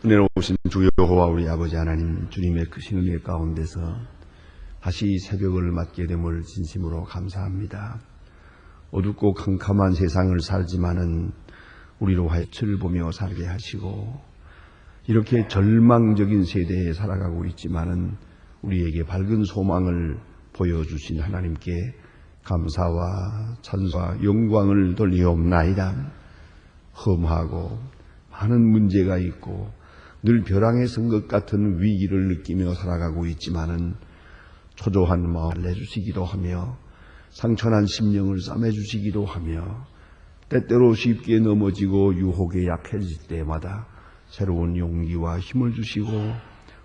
은혜로우신 주 여호와 우리 아버지 하나님, 주님의 크신 은혜 가운데서 다시 새벽을 맞게 됨을 진심으로 감사합니다. 어둡고 캄캄한 세상을 살지만은 우리로 하여 빛을 보며 살게 하시고, 이렇게 절망적인 세대에 살아가고 있지만은 우리에게 밝은 소망을 보여주신 하나님께 감사와 찬송과 영광을 돌리옵나이다. 험하고 많은 문제가 있고 늘 벼랑에 선 것 같은 위기를 느끼며 살아가고 있지만은 초조한 마음을 내주시기도 하며 상처난 심령을 싸매주시기도 하며 때때로 쉽게 넘어지고 유혹에 약해질 때마다 새로운 용기와 힘을 주시고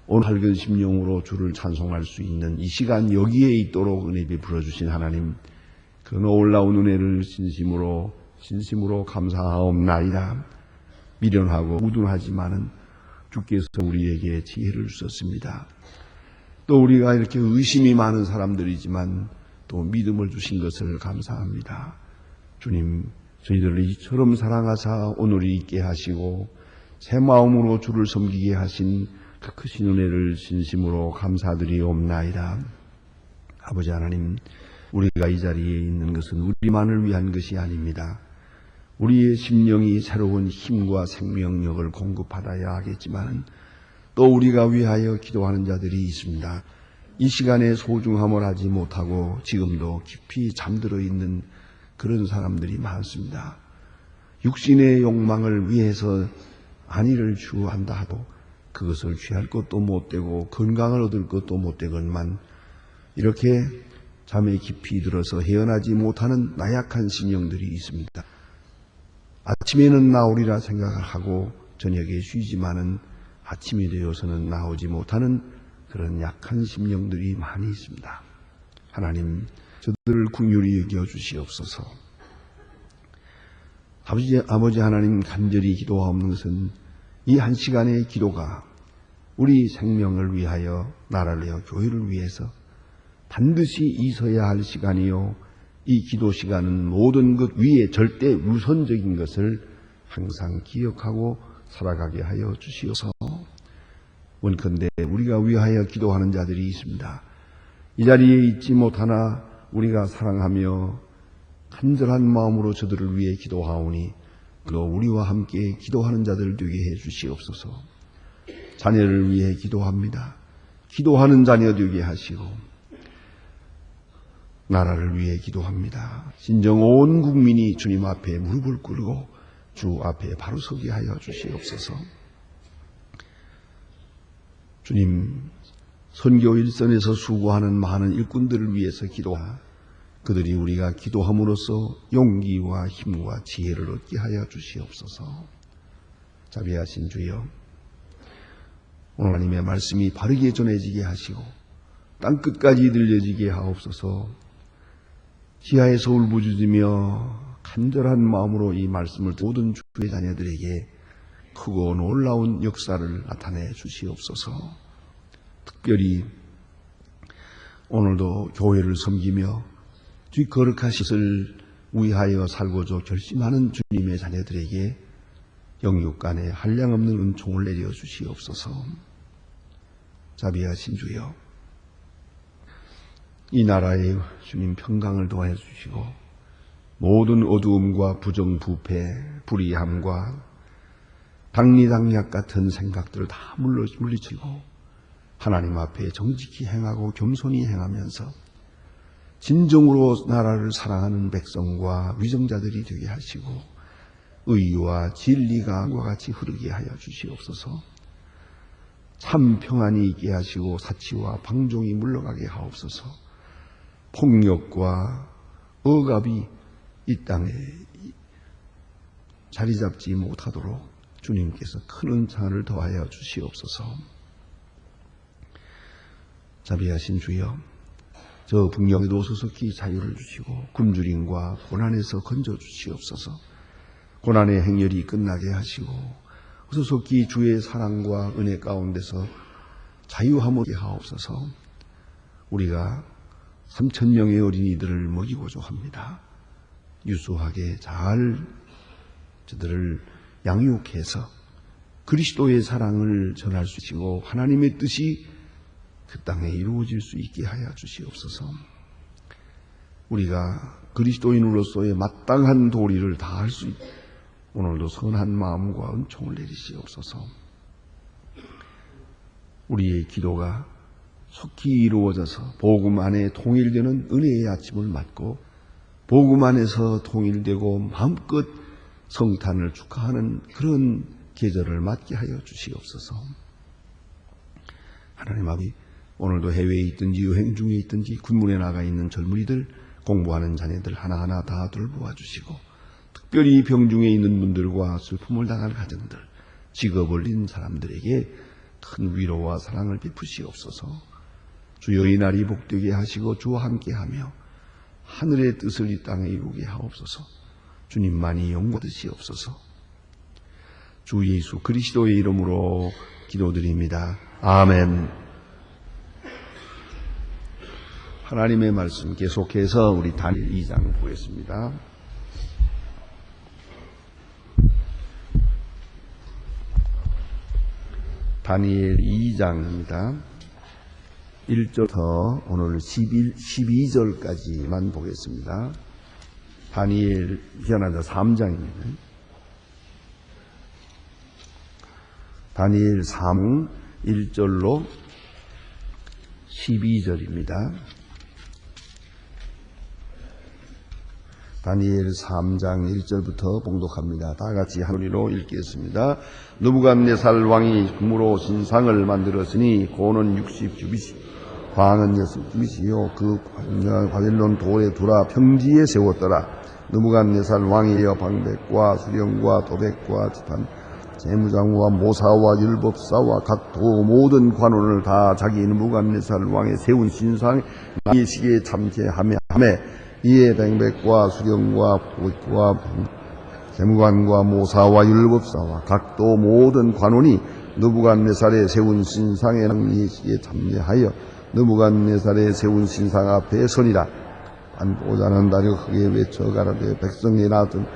오늘 밝은 심령으로 주를 찬송할 수 있는 이 시간 여기에 있도록 은혜 베풀어 주신 하나님, 그 놀라운 은혜를 진심으로 감사하옵나이다. 미련하고 우둔하지만은 주께서 우리에게 지혜를 주셨습니다. 또 우리가 이렇게 의심이 많은 사람들이지만 또 믿음을 주신 것을 감사합니다. 주님, 저희들을 이처럼 사랑하사 오늘이 있게 하시고 새 마음으로 주를 섬기게 하신 그 크신 은혜를 진심으로 감사드리옵나이다. 아버지 하나님, 우리가 이 자리에 있는 것은 우리만을 위한 것이 아닙니다. 우리의 심령이 새로운 힘과 생명력을 공급받아야 하겠지만 또 우리가 위하여 기도하는 자들이 있습니다. 이 시간에 소중함을 하지 못하고 지금도 깊이 잠들어 있는 그런 사람들이 많습니다. 육신의 욕망을 위해서 안위를 추구한다 하도 그것을 취할 것도 못되고 건강을 얻을 것도 못되건만 이렇게 잠에 깊이 들어서 헤어나지 못하는 나약한 심령들이 있습니다. 아침에는 나오리라 생각을 하고 저녁에 쉬지만은 아침이 되어서는 나오지 못하는 그런 약한 심령들이 많이 있습니다. 하나님, 저들을 긍휼히 여겨 주시옵소서. 아버지 하나님, 간절히 기도하옵는 것은 이 한 시간의 기도가 우리 생명을 위하여, 나라를 위하여, 교회를 위해서 반드시 있어야 할 시간이요, 이 기도 시간은 모든 것 위에 절대 우선적인 것을 항상 기억하고 살아가게 하여 주시옵소서. 원컨대 우리가 위하여 기도하는 자들이 있습니다. 이 자리에 있지 못하나 우리가 사랑하며 간절한 마음으로 저들을 위해 기도하오니 또 우리와 함께 기도하는 자들 되게 해 주시옵소서. 자녀를 위해 기도합니다. 기도하는 자녀 되게 하시고 나라를 위해 기도합니다. 진정 온 국민이 주님 앞에 무릎을 꿇고 주 앞에 바로 서게 하여 주시옵소서. 주님, 선교 일선에서 수고하는 많은 일꾼들을 위해서 기도하, 그들이 우리가 기도함으로써 용기와 힘과 지혜를 얻게 하여 주시옵소서. 자비하신 주여, 오늘 하나님의 말씀이 바르게 전해지게 하시고 땅끝까지 들려지게 하옵소서. 지하에서 울부짖으며 간절한 마음으로 이 말씀을 모든 주의 자녀들에게 크고 놀라운 역사를 나타내 주시옵소서. 특별히 오늘도 교회를 섬기며 주의 거룩하신 것을 위하여 살고자 결심하는 주님의 자녀들에게 영육간에 한량없는 은총을 내려 주시옵소서. 자비하신 주여, 이 나라에 주님 평강을 도와해 주시고 모든 어두움과 부정부패, 불의함과 당리당략 같은 생각들을 다 물리치고 하나님 앞에 정직히 행하고 겸손히 행하면서 진정으로 나라를 사랑하는 백성과 위정자들이 되게 하시고 의와 진리가 함과 같이 흐르게 하여 주시옵소서. 참 평안이 있게 하시고 사치와 방종이 물러가게 하옵소서. 폭력과 억압이 이 땅에 자리 잡지 못하도록 주님께서 큰 은총을 더하여 주시옵소서. 자비하신 주여, 저 북녘에도 소속히 자유를 주시고 굶주림과 고난에서 건져 주시옵소서. 고난의 행렬이 끝나게 하시고 소속히 주의 사랑과 은혜 가운데서 자유함을 하옵소서. 우리가 3,000명의 어린이들을 먹이고자 합니다. 유수하게 잘 저들을 양육해서 그리스도의 사랑을 전할 수 있고 하나님의 뜻이 그 땅에 이루어질 수 있게 하여 주시옵소서. 우리가 그리스도인으로서의 마땅한 도리를 다할 수 있게 오늘도 선한 마음과 은총을 내리시옵소서. 우리의 기도가 속히 이루어져서 복음 안에 통일되는 은혜의 아침을 맞고 복음 안에서 통일되고 마음껏 성탄을 축하하는 그런 계절을 맞게 하여 주시옵소서. 하나님 아버지, 오늘도 해외에 있든지 여행 중에 있든지 군문에 나가 있는 젊은이들, 공부하는 자녀들 하나하나 다 돌보아 주시고 특별히 병중에 있는 분들과 슬픔을 당한 가정들, 직업을 잃은 사람들에게 큰 위로와 사랑을 베푸시옵소서. 주여 이 날이 복되게 하시고 주와 함께하며 하늘의 뜻을 이 땅에 이루게 하옵소서. 주님만이 영광 받으시옵소서. 주 예수 그리스도의 이름으로 기도드립니다. 아멘. 하나님의 말씀 계속해서 우리 다니엘 2장 보겠습니다. 다니엘 2장입니다. 1절부터 오늘 12절까지만 보겠습니다. 다니엘 미안하다 3장입니다. 다니엘 3 1절로 12절입니다. 다니엘 3장 1절부터 봉독합니다. 다 같이 한 소리로 읽겠습니다. 느부갓네살 왕이 금으로 신상을 만들었으니 고는 60규빗이 광은 6규빗이요 그 바벨론 도에 두라 평지에 세웠더라. 느부갓네살 왕이 방백과 수령과 도백과 지판 재무장과 모사와 율법사와 각 도 모든 관원을 다 자기 느부갓네살 왕의 세운 신상에 시기에 참제하며 이에 뱅백과 수령과 도백과 재무관과 모사와 율법사와 각 도 모든 관원이 느부갓네살의 세운 신상에 시기에 참제하여 느부갓네살의 세운 신상 앞에 서니라. 안보자는 다리가 크게 외쳐 가라되 백성이 나든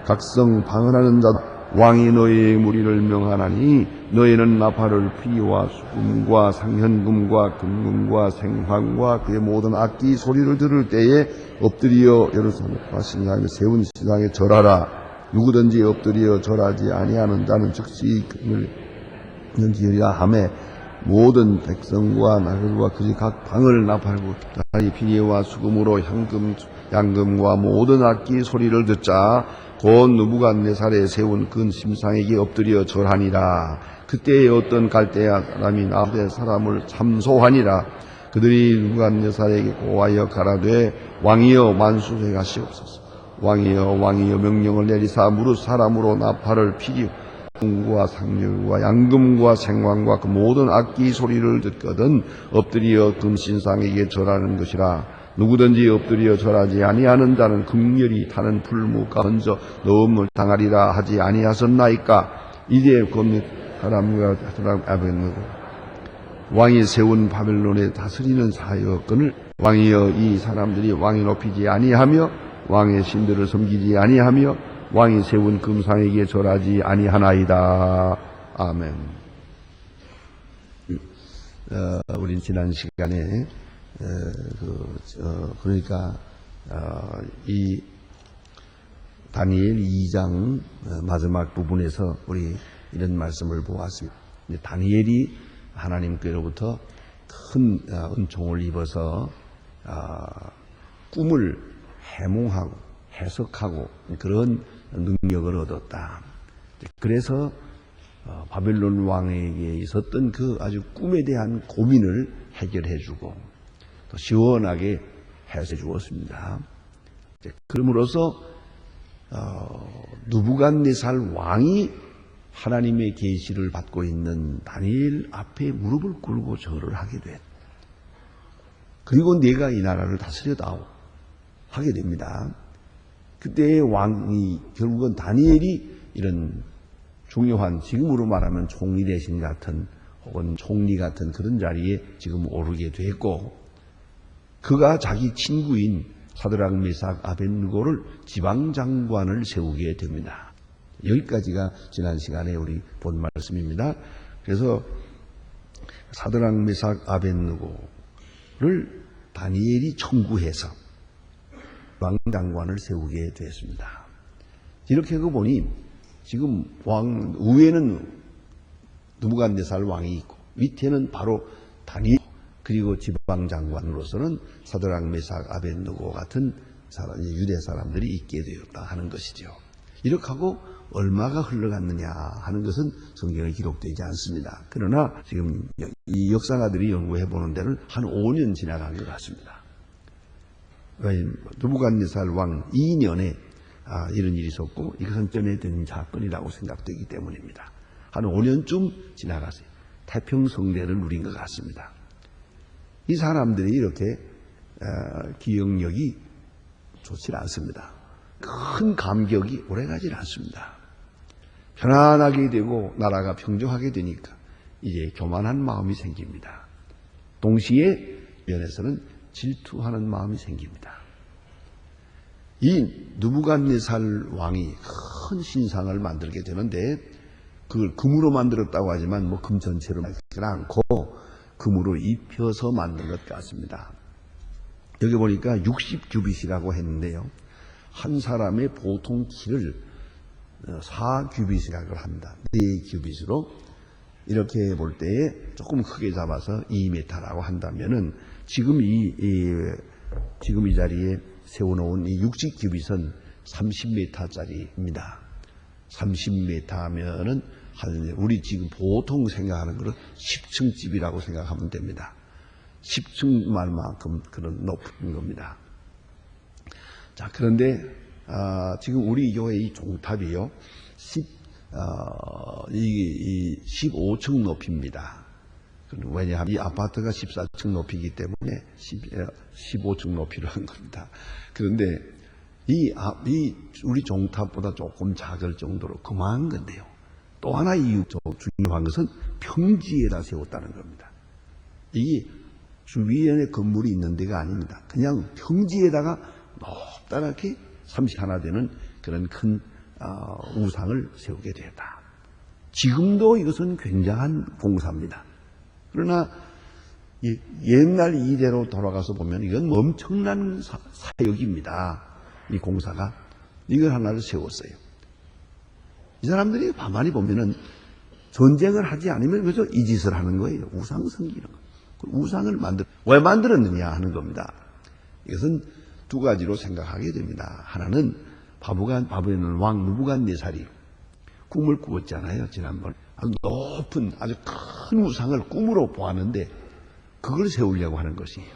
각성 방언하는 자다. 왕이 너희의 무리를 명하나니 너희는 나팔을 피와 수금과 상현금과 금금과 생황과 그의 모든 악기 소리를 들을 때에 엎드려 예루살렘과 신상에 세운 신상에 절하라. 누구든지 엎드려 절하지 아니하는 자는 즉시 금을 연지하리라 하매 모든 백성과 나그들과 그의 각 방을 나팔고 다리 피와 수금으로 양금과 모든 악기 소리를 듣자 곧 느부갓네살에 세운 그 신상에게 엎드려 절하니라. 그때에 어떤 갈대아 사람이 나후대 사람을 참소하니라. 그들이 느부갓네살에게 고하여 가라되 왕이여 만수되가시옵소서. 왕이여 명령을 내리사 무릇 사람으로 나팔을 피리오 금과 상류와 양금과 생황과 그 모든 악기 소리를 듣거든 엎드려 금신상에게 절하는 것이라. 누구든지 엎드려 절하지 아니하는 자는 극렬히 타는 풀무가 먼저 넣음을 당하리라 하지 아니하셨나이까. 이제 검 사람과 아벤누고 왕이 세운 바벨론에 다스리는 사역권을 왕이여 이 사람들이 왕이 높이지 아니하며 왕의 신들을 섬기지 아니하며 왕이 세운 금상에게 절하지 아니하나이다. 아멘. 우린 지난 시간에 그러니까 이 다니엘 2장 마지막 부분에서 우리 이런 말씀을 보았습니다. 다니엘이 하나님께로부터 큰 은총을 입어서 꿈을 해몽하고 해석하고 그런 능력을 얻었다. 그래서 바벨론 왕에게 있었던 그 아주 꿈에 대한 고민을 해결해주고 또 시원하게 해서 주었습니다. 그럼으로써 느부갓네살 왕이 하나님의 계시를 받고 있는 다니엘 앞에 무릎을 꿇고 절을 하게 돼. 그리고 내가 이 나라를 다스려다오 하게 됩니다. 그때의 왕이 결국은 다니엘이 이런 중요한 지금으로 말하면 총리 대신 같은 혹은 총리 같은 그런 자리에 지금 오르게 됐고 그가 자기 친구인 사드락 메삭 아벳느고를 지방장관을 세우게 됩니다. 여기까지가 지난 시간에 우리 본 말씀입니다. 그래서 사드락 메삭 아벳느고를 다니엘이 청구해서 왕장관을 세우게 되었습니다. 이렇게 하고 보니 지금 왕 위에는 느부갓네살 왕이 있고 밑에는 바로 다니엘 그리고 지방장관으로서는 사드락 메삭 아벳느고 같은 유대 사람들이 있게 되었다 하는 것이죠. 이렇게 하고 얼마가 흘러갔느냐 하는 것은 성경에 기록되지 않습니다. 그러나 지금 이 역사가들이 연구해 보는 데는 한 5년 지나간 것 같습니다. 느부갓네살 왕 2년에 이런 일이 있었고 이것은 전에 된 사건이라고 생각되기 때문입니다. 한 5년쯤 지나갔어요. 태평성대를 누린 것 같습니다. 이 사람들이 이렇게 기억력이 좋지 않습니다. 큰 감격이 오래가지 않습니다. 편안하게 되고 나라가 평정하게 되니까 이제 교만한 마음이 생깁니다. 동시에 면에서는 질투하는 마음이 생깁니다. 이 느부갓네살 왕이 큰 신상을 만들게 되는데 그걸 금으로 만들었다고 하지만 뭐 금 전체로 만들지 않고 금으로 입혀서 만든 것 같습니다. 여기 보니까 60규빗이라고 했는데요. 한 사람의 보통 키를 4규빗이라고 합니다. 4규빗으로 이렇게 볼 때에 조금 크게 잡아서 2m라고 한다면은 지금 이 자리에 세워놓은 이 60규빗은 30m짜리입니다. 30m 하면은 우리 지금 보통 생각하는 것은 10층 집이라고 생각하면 됩니다. 10층만큼 그런 높은 겁니다. 자, 그런데 지금 우리 교회 이 종탑이요, 15층 높이입니다. 왜냐하면 이 아파트가 14층 높이기 때문에 15층 높이로 한 겁니다. 그런데 우리 종탑보다 조금 작을 정도로 그만한 건데요. 또 하나 중요한 것은 평지에다 세웠다는 겁니다. 이게 주위에 건물이 있는 데가 아닙니다. 그냥 평지에다가 높다랗게 31 되는 그런 큰 우상을 세우게 되었다. 지금도 이것은 굉장한 공사입니다. 그러나 옛날 이대로 돌아가서 보면 이건 엄청난 사역입니다. 이 공사가 이걸 하나를 세웠어요. 이 사람들이 가만히 보면은 전쟁을 하지 않으면 그저 이 짓을 하는 거예요. 우상 섬기는 거. 우상을 왜 만들었느냐 하는 겁니다. 이것은 두 가지로 생각하게 됩니다. 하나는 바벨론 왕 느부갓네살이 꿈을 꾸었잖아요. 지난번 아주 높은 아주 큰 우상을 꿈으로 보았는데 그걸 세우려고 하는 것이에요.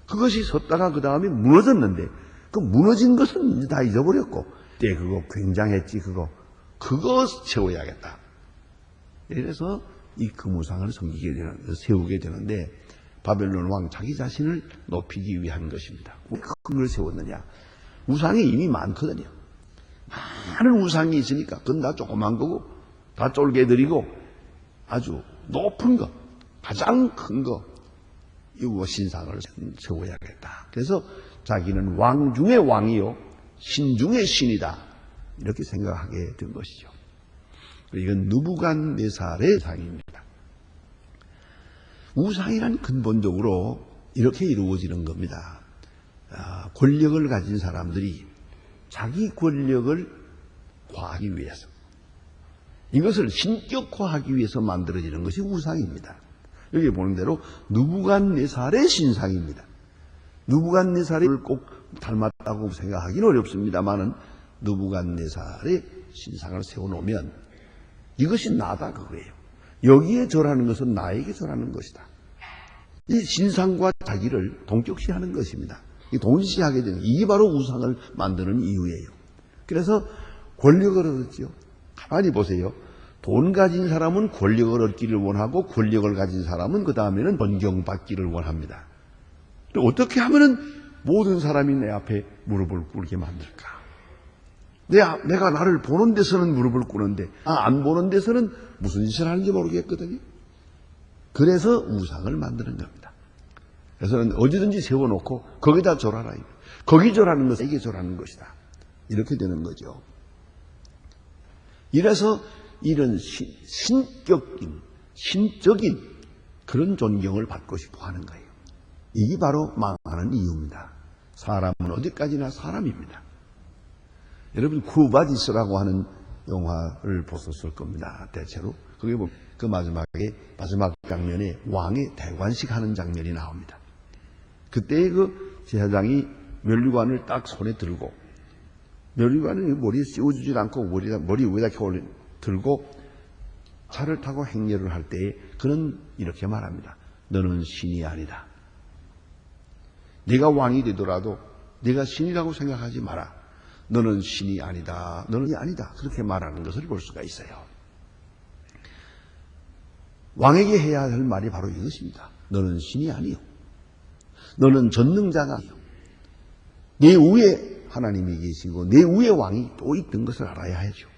그것이 섰다가 그 다음에 무너졌는데 그 무너진 것은 이제 다 잊어버렸고 그때 그거 굉장했지 그거 세워야겠다. 이래서 이 금우상을 세우게 되는데 바벨론 왕 자기 자신을 높이기 위한 것입니다. 왜 그걸 세웠느냐? 우상이 이미 많거든요. 많은 우상이 있으니까 그건 다 조그만 거고 다 쫄개들이고 아주 높은 거, 가장 큰 거, 이 신상을 세워야겠다. 그래서 자기는 왕 중의 왕이요 신 중의 신이다 이렇게 생각하게 된 것이죠. 이건 느부갓네살의 상입니다. 우상이란 근본적으로 이렇게 이루어지는 겁니다. 권력을 가진 사람들이 자기 권력을 과하기 위해서 이것을 신격화하기 위해서 만들어지는 것이 우상입니다. 여기 보는 대로 느부갓네살의 신상입니다. 느부갓네살을 꼭 닮았다고 생각하기는 어렵습니다만은 느부갓네살의 신상을 세워놓으면 이것이 나다 그거예요. 여기에 절하는 것은 나에게 절하는 것이다. 이 신상과 자기를 동격시하는 것입니다. 동시하게 되는 이게 바로 우상을 만드는 이유예요. 그래서 권력을 얻었죠. 가만히 보세요. 돈 가진 사람은 권력을 얻기를 원하고 권력을 가진 사람은 그 다음에는 존경받기를 원합니다. 어떻게 하면은 모든 사람이 내 앞에 무릎을 꿇게 만들까? 내가 나를 보는 데서는 무릎을 꿇는데 안 보는 데서는 무슨 짓을 하는지 모르겠거든요. 그래서 우상을 만드는 겁니다. 그래서 어디든지 세워놓고 거기다 절하라. 거기 절하는 것은 이게 절하는 것이다. 이렇게 되는 거죠. 이래서 이런 신적인 그런 존경을 받고 싶어 하는 거예요. 이게 바로 망하는 이유입니다. 사람은 어디까지나 사람입니다. 여러분 쿠바디스라고 하는 영화를 보셨을 겁니다. 대체로 그게 그 마지막 장면에 왕의 대관식 하는 장면이 나옵니다. 그때 그 제사장이 면류관을 딱 손에 들고, 면류관을 머리에 씌워주질 않고 머리 위에다 이렇게 들고 차를 타고 행렬을 할 때에 그는 이렇게 말합니다. 너는 신이 아니다. 네가 왕이 되더라도 네가 신이라고 생각하지 마라. 너는 신이 아니다. 너는 아니다. 그렇게 말하는 것을 볼 수가 있어요. 왕에게 해야 할 말이 바로 이것입니다. 너는 신이 아니요. 너는 전능자가 아니요. 내 위에 하나님이 계시고 내 위에 왕이 또 있던 것을 알아야 하죠.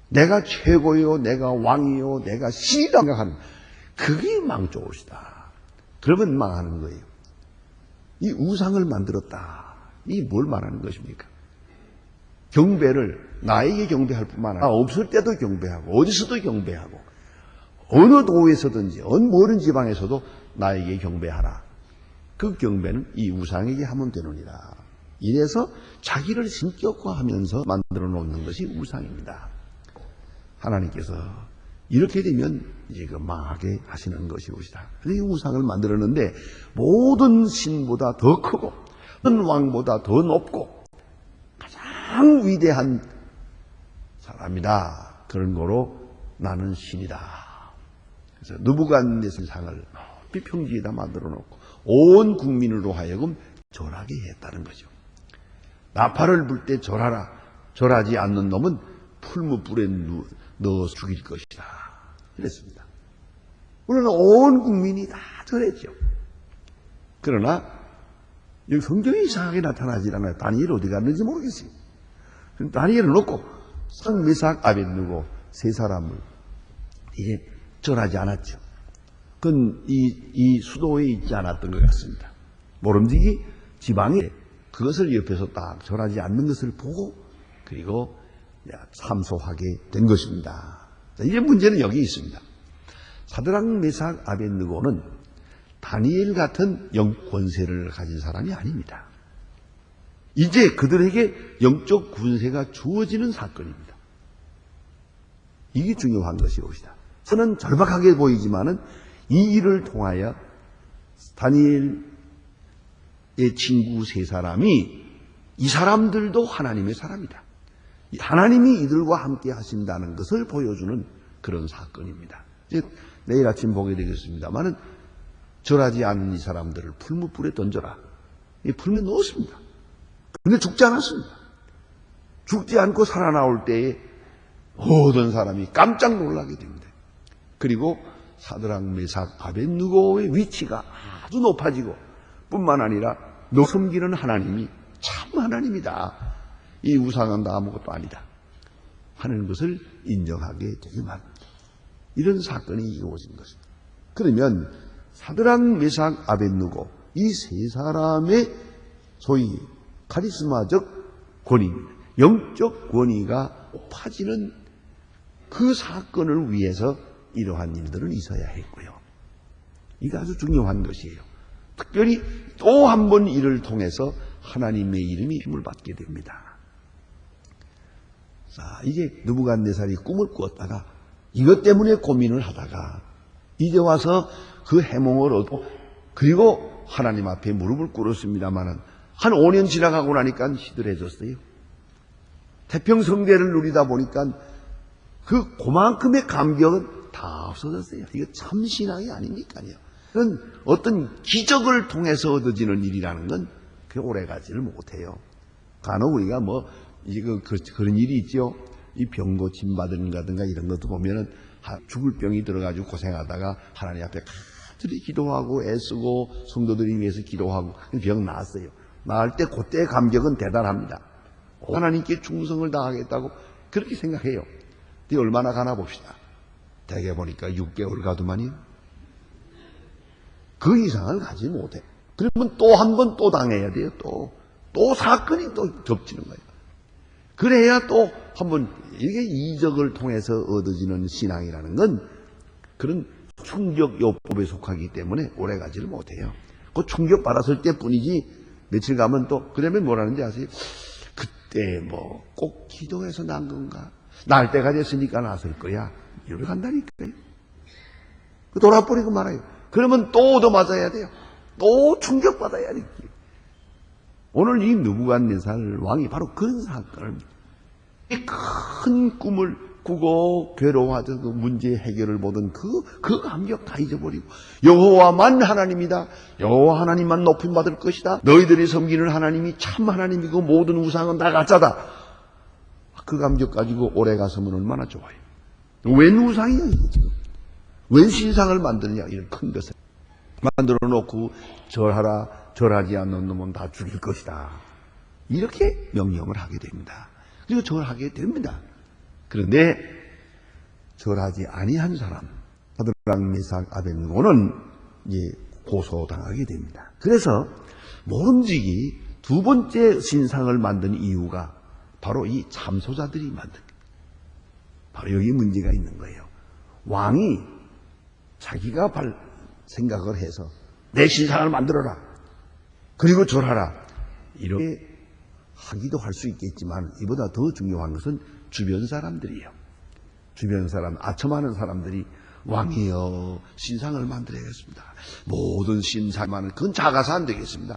내가 최고요, 내가 왕이요, 내가 신이라고 생각하는 그게 망조옷이다. 그러면 망하는 거예요. 이 우상을 만들었다. 이게 뭘 말하는 것입니까? 경배를 나에게 경배할 뿐만 아니라 없을 때도 경배하고 어디서도 경배하고 어느 도에서든지 어느 모든 지방에서도 나에게 경배하라. 그 경배는 이 우상에게 하면 되느니라. 이래서 자기를 신격화하면서 만들어 놓는 것이 우상입니다. 하나님께서 이렇게 되면 이제 그 망하게 하시는 것이오시다. 이 우상을 만들었는데 모든 신보다 더 크고 모든 왕보다 더 높고 가장 위대한 사람이다. 그런 거로 나는 신이다. 그래서 느부갓네살 상을 높이 평지에다 만들어 놓고 온 국민으로 하여금 절하게 했다는 거죠. 나팔을 불 때 절하라. 절하지 않는 놈은 풀무불에 넣어 죽일 것이다. 그랬습니다. 물론 온 국민이 다 절했죠. 그러나 여기 성경이 이상하게 나타나지 않아요. 다니엘 어디 갔는지 모르겠어요. 다니엘을 놓고 상, 메삭, 아벳느고 세 사람을 이제 절하지 않았죠. 그건 이 수도에 있지 않았던 것 같습니다. 모름지기 지방에 그것을 옆에서 딱 절하지 않는 것을 보고 그리고 참소하게 된 것입니다. 자, 이제 문제는 여기 있습니다. 사드락, 메삭, 아벳느고는 다니엘 같은 권세를 가진 사람이 아닙니다. 이제 그들에게 영적 군세가 주어지는 사건입니다. 이게 중요한 것이옵시다. 저는 절박하게 보이지만은 이 일을 통하여 다니엘의 친구 세 사람이 이 사람들도 하나님의 사람이다. 하나님이 이들과 함께 하신다는 것을 보여주는 그런 사건입니다. 이제 내일 아침 보게 되겠습니다만은 절하지 않은 이 사람들을 풀무불에 던져라. 이 풀무에 넣었습니다. 그런데 죽지 않았습니다. 죽지 않고 살아나올 때에 모든 사람이 깜짝 놀라게 됩니다. 그리고 사드락, 메삭, 아벳느고의 위치가 아주 높아지고 뿐만 아니라 너 섬기는 하나님이 참 하나님이다. 이 우상은 다 아무것도 아니다. 하는 것을 인정하게 되게 말입니다. 이런 사건이 이루어진 것입니다. 그러면 사드락, 메삭, 아벳느고 이 세 사람의 소위 카리스마적 권위, 영적 권위가 높아지는 그 사건을 위해서 이러한 일들은 있어야 했고요. 이게 아주 중요한 것이에요. 특별히 또 한 번 이를 통해서 하나님의 이름이 힘을 받게 됩니다. 자, 이제 느부갓네살이 꿈을 꾸었다가 이것 때문에 고민을 하다가 이제 와서 그 해몽을 얻고 그리고 하나님 앞에 무릎을 꿇었습니다마는 한 5년 지나가고 나니까 시들해졌어요. 태평성대를 누리다 보니까 그 그만큼의 감격은 다 없어졌어요. 이거 참 신앙이 아닙니까요? 그건 어떤 기적을 통해서 얻어지는 일이라는 건 그렇게 오래 가지를 못해요. 간혹 우리가 그런 일이 있죠. 이 병 고침 받은가든가 이런 것도 보면은 죽을 병이 들어가지고 고생하다가 하나님 앞에 간절히 기도하고 애쓰고 성도들이 위해서 기도하고 병 나았어요. 나을 때 그때의 감격은 대단합니다. 하나님께 충성을 다하겠다고 그렇게 생각해요. 근데 얼마나 가나 봅시다. 대개 보니까 6개월 가더만요. 그 이상을 가지 못해. 그러면 또 한 번 또 당해야 돼요. 또 사건이 또 겹치는 거예요. 그래야 또 한번 이게 이적을 통해서 얻어지는 신앙이라는 건 그런 충격요법에 속하기 때문에 오래가지를 못해요. 그 충격받았을 때뿐이지 며칠 가면 또 그러면 뭐라는지 아세요? 그때 뭐 꼭 기도해서 난 건가? 날 때가 됐으니까 나설 거야. 이렇게 한다니까요. 돌아버리고 말아요. 그러면 또 얻어맞아야 돼요. 또 충격받아야 돼요. 오늘 이 느부갓네살 왕이 바로 그런 사건을 큰 꿈을 꾸고 괴로워하던 그 문제 해결을 보던 그 감격 다 잊어버리고 여호와만 하나님이다. 여호와 하나님만 높임 받을 것이다. 너희들이 섬기는 하나님이 참 하나님이고 모든 우상은 다 가짜다. 그 감격 가지고 오래 갔으면 얼마나 좋아요. 웬 우상이야 이게 지금. 웬 신상을 만드느냐 이런 큰 것을 만들어 놓고 절하라. 절하지 않는 놈은 다 죽일 것이다. 이렇게 명령을 하게 됩니다. 그리고 절하게 됩니다. 그런데 절하지 아니한 사람 사드락 메삭 아벳느고는 이제 고소당하게 됩니다. 그래서 모름지기 두 번째 신상을 만든 이유가 바로 이 참소자들이 만든 거예요. 바로 여기 문제가 있는 거예요. 왕이 자기가 생각을 해서 내 신상을 만들어라. 그리고 절하라. 이렇게 하기도 할 수 있겠지만 이보다 더 중요한 것은 주변 사람들이에요. 주변 사람, 아첨하는 사람들이 왕이여 신상을 만들어야겠습니다. 모든 신상만은 그건 작아서 안 되겠습니다.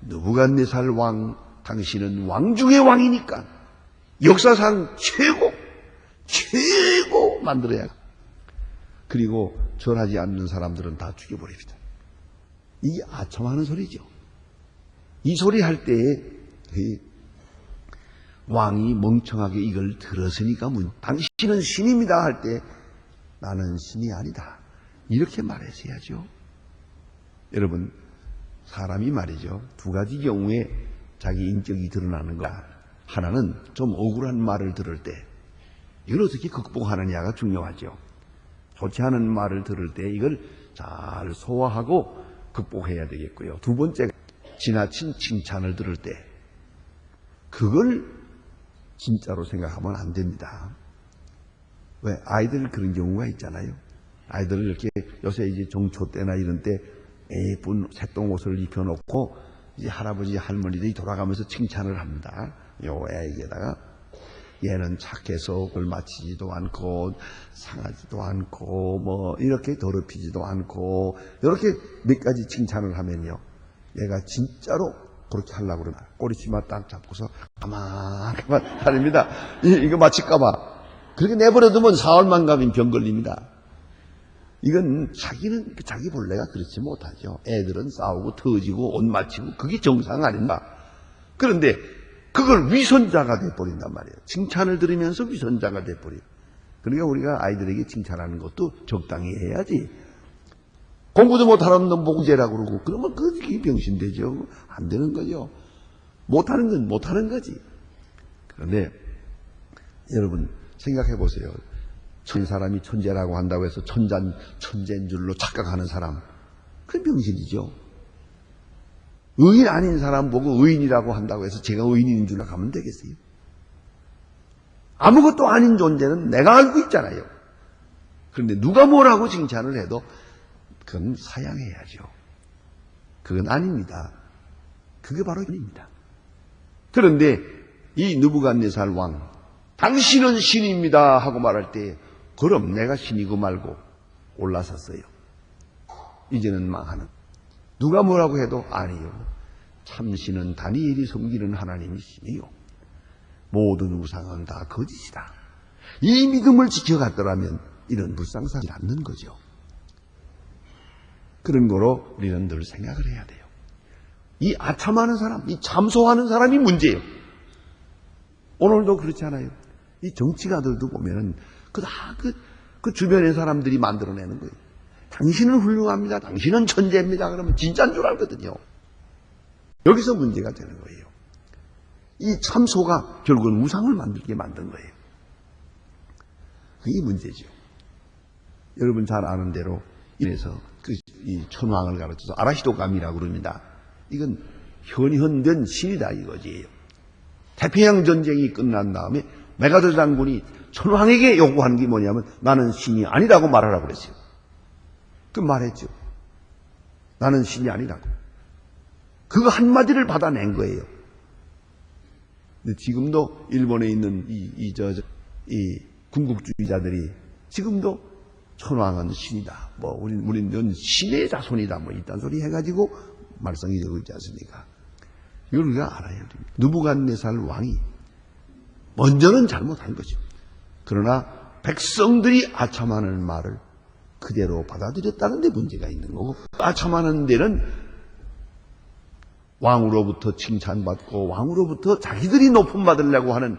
느부갓네살 왕, 당신은 왕 중의 왕이니까 역사상 최고 만들어야. 그리고 절하지 않는 사람들은 다 죽여버립니다. 이게 아첨하는 소리죠. 이 소리 할 때에 왕이 멍청하게 이걸 들었으니까 당신은 신입니다 할 때 나는 신이 아니다. 이렇게 말했어야죠. 여러분 사람이 말이죠. 두 가지 경우에 자기 인격이 드러나는 거야. 하나는 좀 억울한 말을 들을 때 이걸 어떻게 극복하느냐가 중요하죠. 좋지 않은 말을 들을 때 이걸 잘 소화하고 극복해야 되겠고요. 두 번째가 지나친 칭찬을 들을 때 그걸 진짜로 생각하면 안 됩니다. 왜? 아이들 그런 경우가 있잖아요. 아이들을 이렇게 요새 이제 정초 때나 이런 때 예쁜 새똥 옷을 입혀놓고 이제 할아버지 할머니들이 돌아가면서 칭찬을 합니다. 요 애에게다가 얘는 착해서 걸 맞히지도 않고 상하지도 않고 뭐 이렇게 더럽히지도 않고 이렇게 몇 가지 칭찬을 하면요. 얘가 진짜로 그렇게 하려고 그러나 꼬리치마 딱 잡고서 가만 다닙니다. 이거 맞힐까봐. 그렇게 내버려두면 사흘만 가면 병 걸립니다. 이건 자기 본래가 그렇지 못하죠. 애들은 싸우고 터지고 옷 맞히고 그게 정상 아닌가. 그런데 그걸 위선자가 돼버린단 말이에요. 칭찬을 들으면서 위선자가 돼버려요. 그러니까 우리가 아이들에게 칭찬하는 것도 적당히 해야지. 공부도 못하는 놈 보고 쟤라고 그러고 그러면 그게 병신되죠. 안 되는 거죠. 못하는 건 못하는 거지. 그런데 여러분 생각해 보세요. 사람이 천재라고 한다고 해서 천재인 줄로 착각하는 사람 그건 병신이죠. 의인 아닌 사람 보고 의인이라고 한다고 해서 제가 의인인 줄로 가면 되겠어요? 아무것도 아닌 존재는 내가 알고 있잖아요. 그런데 누가 뭐라고 칭찬을 해도 그건 사양해야죠. 그건 아닙니다. 그게 바로 신입니다. 그런데 이 느부갓네살 왕 당신은 신입니다 하고 말할 때 그럼 내가 신이고 말고 올라섰어요. 이제는 망하는. 누가 뭐라고 해도 아니요. 참신은 다니엘이 섬기는 하나님이 신이요. 모든 우상은 다 거짓이다. 이 믿음을 지켜갔더라면 이런 불상사지 않는 거죠. 그런 거로 우리는 늘 생각을 해야 돼요. 이 아참하는 사람, 이 참소하는 사람이 문제예요. 오늘도 그렇지 않아요. 이 정치가들도 보면은 그 주변의 사람들이 만들어내는 거예요. 당신은 훌륭합니다. 당신은 천재입니다. 그러면 진짜인 줄 알거든요. 여기서 문제가 되는 거예요. 이 참소가 결국은 우상을 만들게 만든 거예요. 그게 문제죠. 여러분 잘 아는 대로 이래서 이 천왕을 가르쳐서 아라시도감이라고 그럽니다. 이건 현현된 신이다 이거지요. 태평양 전쟁이 끝난 다음에 메가더 장군이 천황에게 요구한 게 뭐냐면 나는 신이 아니라고 말하라고 그랬어요. 그 말했죠. 나는 신이 아니라고. 그거 한마디를 받아낸 거예요. 근데 지금도 일본에 있는 이 군국주의자들이 지금도 천황은 신이다. 뭐 우리는 신의 자손이다. 뭐 이딴 소리 해가지고 말썽이 되고 있지 않습니까? 이걸 우리가 알아야 됩니다. 느부갓네살 왕이 먼저는 잘못한 거죠. 그러나 백성들이 아첨하는 말을 그대로 받아들였다는 데 문제가 있는 거고, 아첨하는 데는 왕으로부터 칭찬받고 왕으로부터 자기들이 높임 받으려고 하는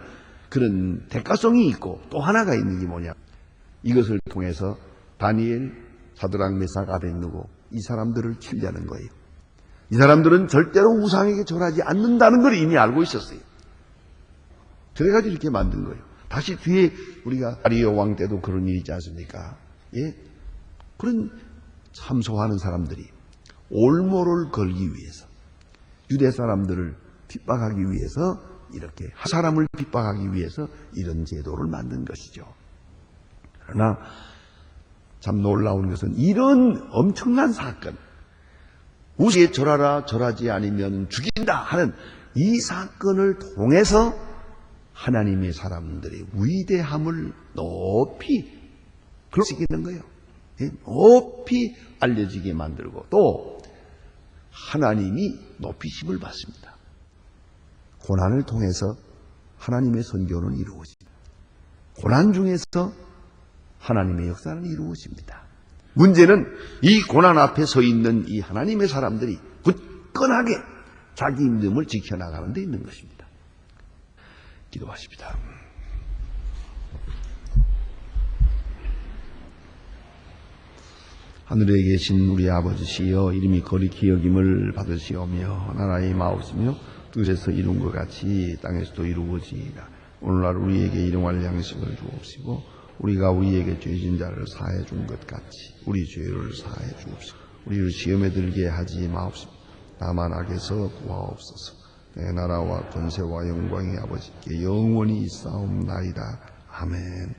그런 대가성이 있고, 또 하나가 있는 게 뭐냐, 이것을 통해서 다니엘, 사드락, 메삭, 아벳느고 이 사람들을 치려는 거예요. 이 사람들은 절대로 우상에게 절하지 않는다는 걸 이미 알고 있었어요. 그래가지고 이렇게 만든 거예요. 다시 뒤에 우리가 다리오 왕 때도 그런 일이 있지 않습니까? 예? 그런 참소하는 사람들이 올모를 걸기 위해서, 유대 사람들을 핍박하기 위해서, 이렇게 사람을 핍박하기 위해서 이런 제도를 만든 것이죠. 그러나 참 놀라운 것은 이런 엄청난 사건, 우상에 절하라, 절하지 않으면 죽인다 하는 이 사건을 통해서 하나님의 사람들의 위대함을 높이 글쓰기는 거예요. 높이 알려지게 만들고, 또 하나님이 높이심을 받습니다. 고난을 통해서 하나님의 선교는 이루어집니다. 고난 중에서 하나님의 역사는 이루어집니다. 문제는 이 고난 앞에 서 있는 이 하나님의 사람들이 굳건하게 자기 믿음을 지켜나가는 데 있는 것입니다. 기도하십니다. 하늘에 계신 우리 아버지시여, 이름이 거룩히 여김을 받으시오며 나라의 마옵시며 뜻에서 이룬 것 같이 땅에서도 이루어지이다. 오늘날 우리에게 일용할 양식을 주옵시고 우리가 우리에게 죄진 자를 사해 준 것 같이 우리 죄를 사해 주옵시고 우리를 시험에 들게 하지 마옵시고 다만 악에서 구하옵소서. 내 나라와 권세와 영광의 아버지께 영원히 있사옵나이다. 아멘.